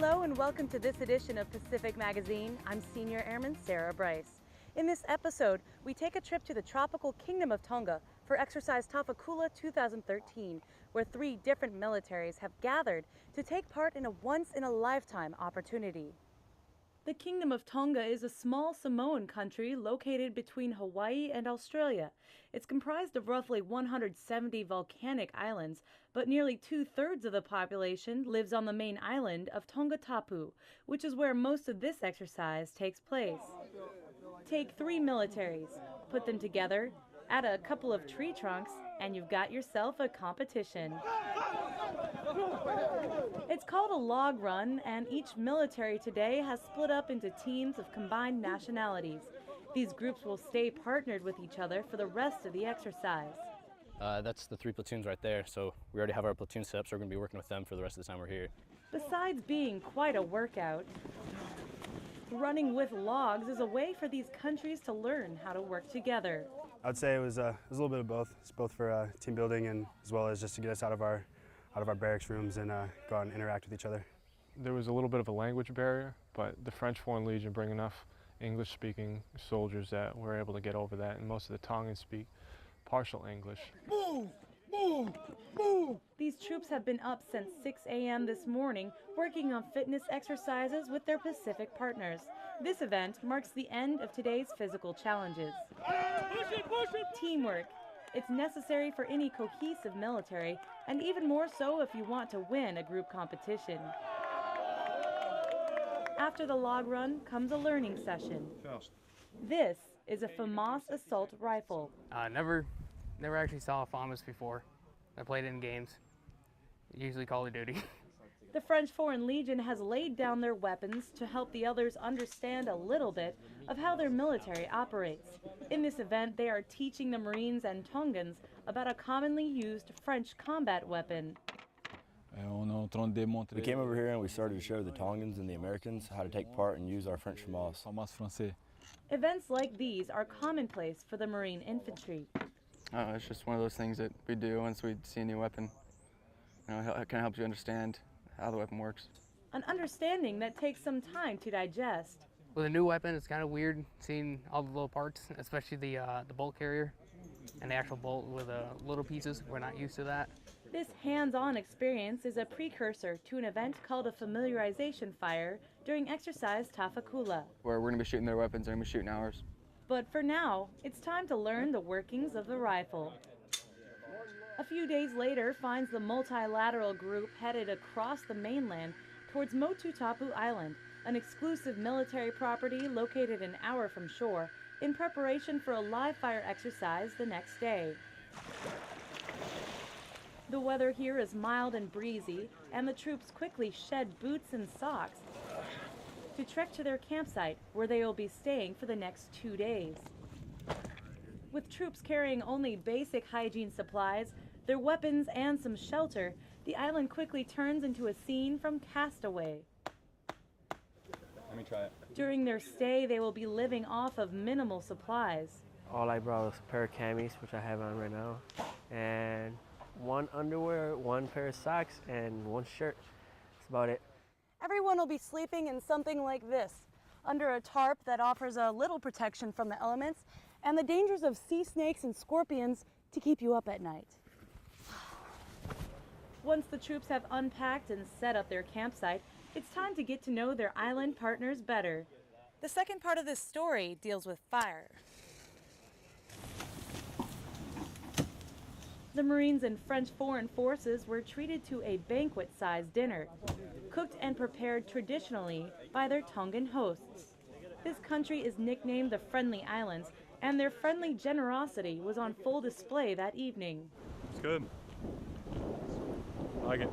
Hello and welcome to this edition of Pacific Magazine. I'm Senior Airman Sarah Bryce. In this episode, we take a trip to the tropical kingdom of Tonga for exercise Tafakula 2013, where 3 different militaries have gathered to take part in a once-in-a-lifetime opportunity. The Kingdom of Tonga is a small Samoan country located between Hawaii and Australia. It's comprised of roughly 170 volcanic islands, but nearly 2/3 of the population lives on the main island of Tongatapu, which is where most of this exercise takes place. Take 3 militaries, put them together, add a couple of tree trunks, and you've got yourself a competition. It's called a log run, and each military today has split up into teams of combined nationalities. These groups will stay partnered with each other for the rest of the exercise. That's the 3 platoons right there, so we already have our platoon set up, so we're going to be working with them for the rest of the time we're here. Besides being quite a workout, running with logs is a way for these countries to learn how to work together. I'd say it was a little bit of both. It's both for team building and as well as just to get us out of our barracks rooms and go out and interact with each other. There was a little bit of a language barrier, but the French Foreign Legion bring enough English-speaking soldiers that we're able to get over that, and most of the Tongans speak partial English. Move! Move! Move! These troops have been up since 6 a.m. this morning, working on fitness exercises with their Pacific partners. This event marks the end of today's physical challenges. Push it! Teamwork. It's necessary for any cohesive military, and even more so if you want to win a group competition. After the log run comes a learning session. This is a FAMAS assault rifle. Never actually saw a FAMAS before. I played it in games, usually Call of Duty. The French Foreign Legion has laid down their weapons to help the others understand a little bit of how their military operates. In this event, they are teaching the Marines and Tongans about a commonly used French combat weapon. We came over here and we started to show the Tongans and the Americans how to take part and use our French FAMAS. Events like these are commonplace for the Marine infantry. It's just one of those things that we do once we see a new weapon. It kind of helps you understand how the weapon works. An understanding that takes some time to digest. With a new weapon, it's kind of weird seeing all the little parts, especially the bolt carrier and the actual bolt with little pieces. We're not used to that. This hands-on experience is a precursor to an event called a familiarization fire during exercise Tafakula. Where we're going to be shooting their weapons, they're going to be shooting ours. But for now, it's time to learn the workings of the rifle. A few days later finds the multilateral group headed across the mainland towards Motutapu Island, an exclusive military property located an hour from shore, in preparation for a live fire exercise the next day. The weather here is mild and breezy, and the troops quickly shed boots and socks to trek to their campsite, where they will be staying for the next 2 days. With troops carrying only basic hygiene supplies, their weapons, and some shelter, the island quickly turns into a scene from Castaway. Let me try it. During their stay, they will be living off of minimal supplies. All I brought was a pair of camis, which I have on right now, and 1 underwear, 1 pair of socks, and 1 shirt. That's about it. Everyone will be sleeping in something like this, under a tarp that offers a little protection from the elements and the dangers of sea snakes and scorpions to keep you up at night. Once the troops have unpacked and set up their campsite, it's time to get to know their island partners better. The second part of this story deals with fire. The Marines and French Foreign Forces were treated to a banquet-sized dinner, cooked and prepared traditionally by their Tongan hosts. This country is nicknamed the Friendly Islands, and their friendly generosity was on full display that evening. It's good. I like it.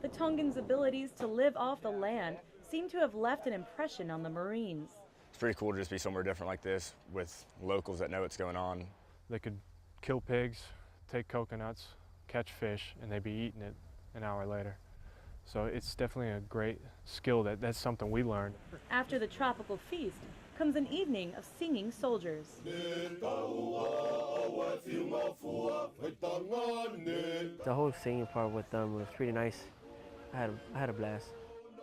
The Tongans' abilities to live off the land seem to have left an impression on the Marines. It's pretty cool to just be somewhere different like this with locals that know what's going on. They could kill pigs, take coconuts, catch fish, and they'd be eating it an hour later. So it's definitely a great skill. That's something we learned. After the tropical feast comes an evening of singing soldiers. The whole singing part with them was pretty nice. I had a blast.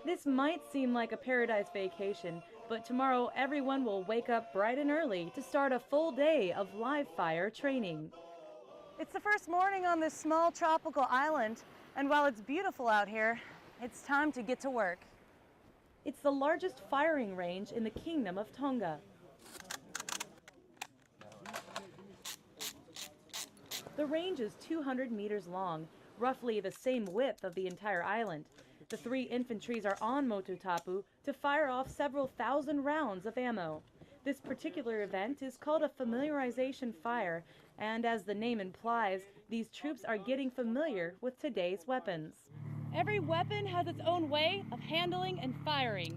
This might seem like a paradise vacation, but tomorrow everyone will wake up bright and early to start a full day of live fire training. It's the first morning on this small tropical island, and while it's beautiful out here, it's time to get to work. It's the largest firing range in the Kingdom of Tonga. The range is 200 meters long, roughly the same width of the entire island. The 3 infantries are on Mototapu to fire off several thousand rounds of ammo. This particular event is called a familiarization fire, and as the name implies, these troops are getting familiar with today's weapons. Every weapon has its own way of handling and firing.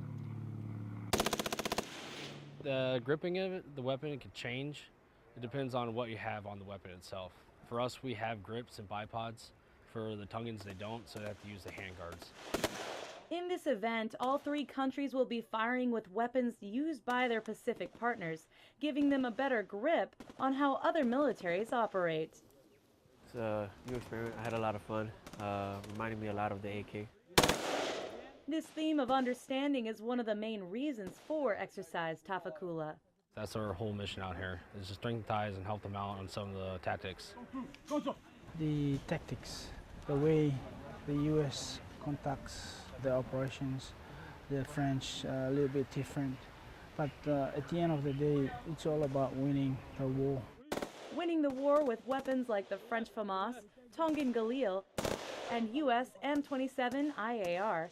The gripping of it, the weapon, it can change. It depends on what you have on the weapon itself. For us, we have grips and bipods. For the Tongans, they don't, so they have to use the handguards. In this event, all 3 countries will be firing with weapons used by their Pacific partners, giving them a better grip on how other militaries operate. It's a new experiment. I had a lot of fun. Reminded me a lot of the AK. This theme of understanding is one of the main reasons for exercise Tafakula. That's our whole mission out here, is to strengthen ties and help them out on some of the tactics. The tactics, the way the U.S. conducts the operations, the French a little bit different. But at the end of the day, it's all about winning the war. Winning the war with weapons like the French FAMAS, Tongan Galil, and U.S. M27 IAR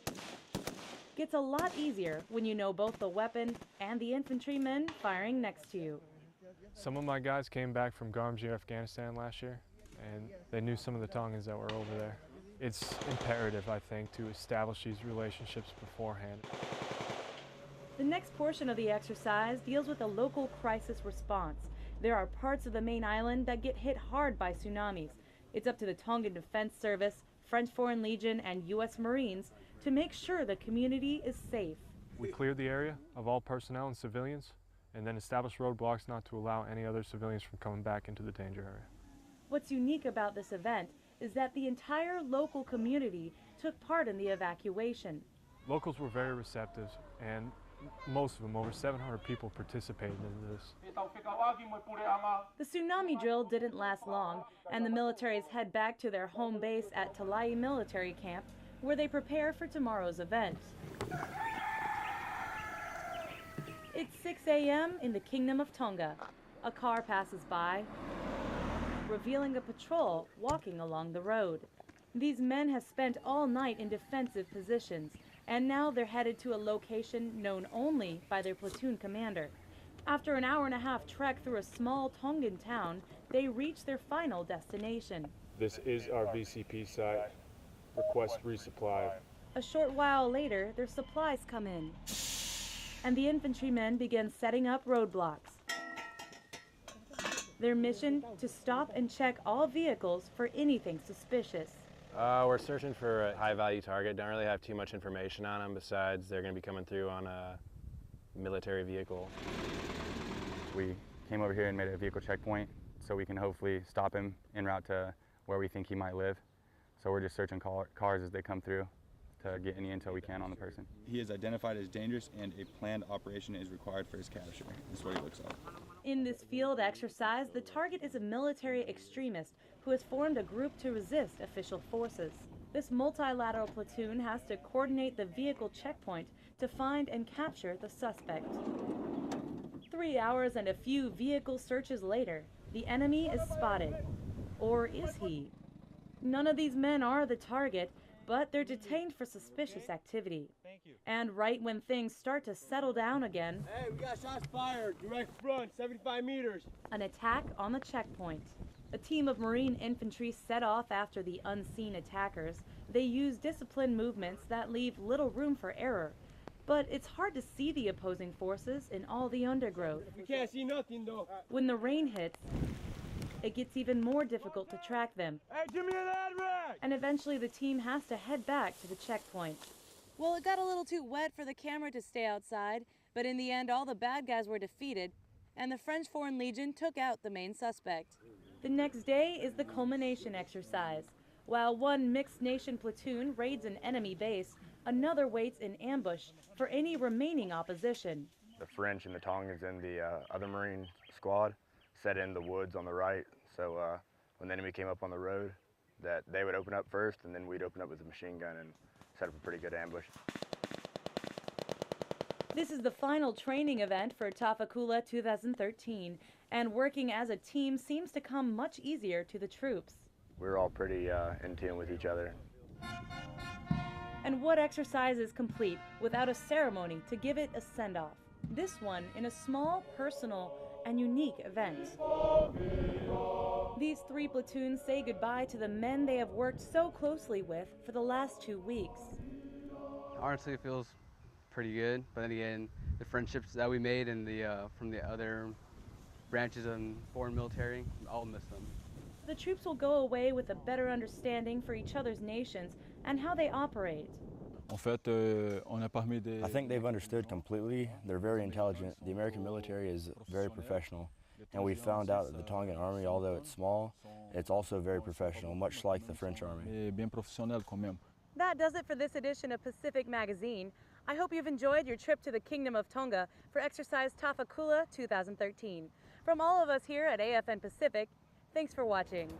gets a lot easier when you know both the weapon and the infantrymen firing next to you. Some of my guys came back from Garmji, Afghanistan last year, and they knew some of the Tongans that were over there. It's imperative, I think, to establish these relationships beforehand. The next portion of the exercise deals with a local crisis response. There are parts of the main island that get hit hard by tsunamis. It's up to the Tongan Defense Service, French Foreign Legion, and U.S. Marines to make sure the community is safe. We cleared the area of all personnel and civilians, and then established roadblocks not to allow any other civilians from coming back into the danger area. What's unique about this event is that the entire local community took part in the evacuation. Locals were very receptive, and most of them, over 700 people, participated in this. The tsunami drill didn't last long, and the militaries head back to their home base at Talai Military Camp, where they prepare for tomorrow's event. It's 6 a.m. in the Kingdom of Tonga. A car passes by, revealing a patrol walking along the road. These men have spent all night in defensive positions, and now they're headed to a location known only by their platoon commander. After an hour-and-a-half trek through a small Tongan town, they reach their final destination. This is our VCP site. Request resupply. A short while later, their supplies come in, and the infantrymen begin setting up roadblocks. Their mission, to stop and check all vehicles for anything suspicious. We're searching for a high-value target. Don't really have too much information on them besides they're going to be coming through on a military vehicle. We came over here and made a vehicle checkpoint so we can hopefully stop him en route to where we think he might live. So we're just searching cars as they come through to get any intel we can on the person. He is identified as dangerous and a planned operation is required for his capture. This is what he looks like. In this field exercise, the target is a military extremist who has formed a group to resist official forces. This multilateral platoon has to coordinate the vehicle checkpoint to find and capture the suspect. 3 hours and a few vehicle searches later, the enemy is spotted. Or is he? None of these men are the target, but they're detained for suspicious activity. And right when things start to settle down again, hey, we got shots fired, direct front, 75 meters. An attack on the checkpoint. A team of Marine infantry set off after the unseen attackers. They use disciplined movements that leave little room for error. But it's hard to see the opposing forces in all the undergrowth. We can't see nothing though. When the rain hits, it gets even more difficult to track them. Hey, give me an ad rack! And eventually the team has to head back to the checkpoint. Well, it got a little too wet for the camera to stay outside, but in the end all the bad guys were defeated, and the French Foreign Legion took out the main suspect. The next day is the culmination exercise. While one mixed nation platoon raids an enemy base, another waits in ambush for any remaining opposition. The French and the Tongans and the other Marine squad set in the woods on the right, so when the enemy came up on the road, that they would open up first, and then we'd open up with a machine gun and set up a pretty good ambush. This is the final training event for Tafakula 2013, and working as a team seems to come much easier to the troops. We're all pretty in tune with each other. And what exercise is complete without a ceremony to give it a send-off? This one in a small, personal, and unique event. These 3 platoons say goodbye to the men they have worked so closely with for the last 2 weeks. Honestly, it feels pretty good, but then again, the friendships that we made and from the other branches of foreign military, I'll miss them. The troops will go away with a better understanding for each other's nations and how they operate. I think they've understood completely. They're very intelligent. The American military is very professional. And we found out that the Tongan Army, although it's small, it's also very professional, much like the French Army. That does it for this edition of Pacific Magazine. I hope you've enjoyed your trip to the Kingdom of Tonga for Exercise Tafakula 2013. From all of us here at AFN Pacific, thanks for watching.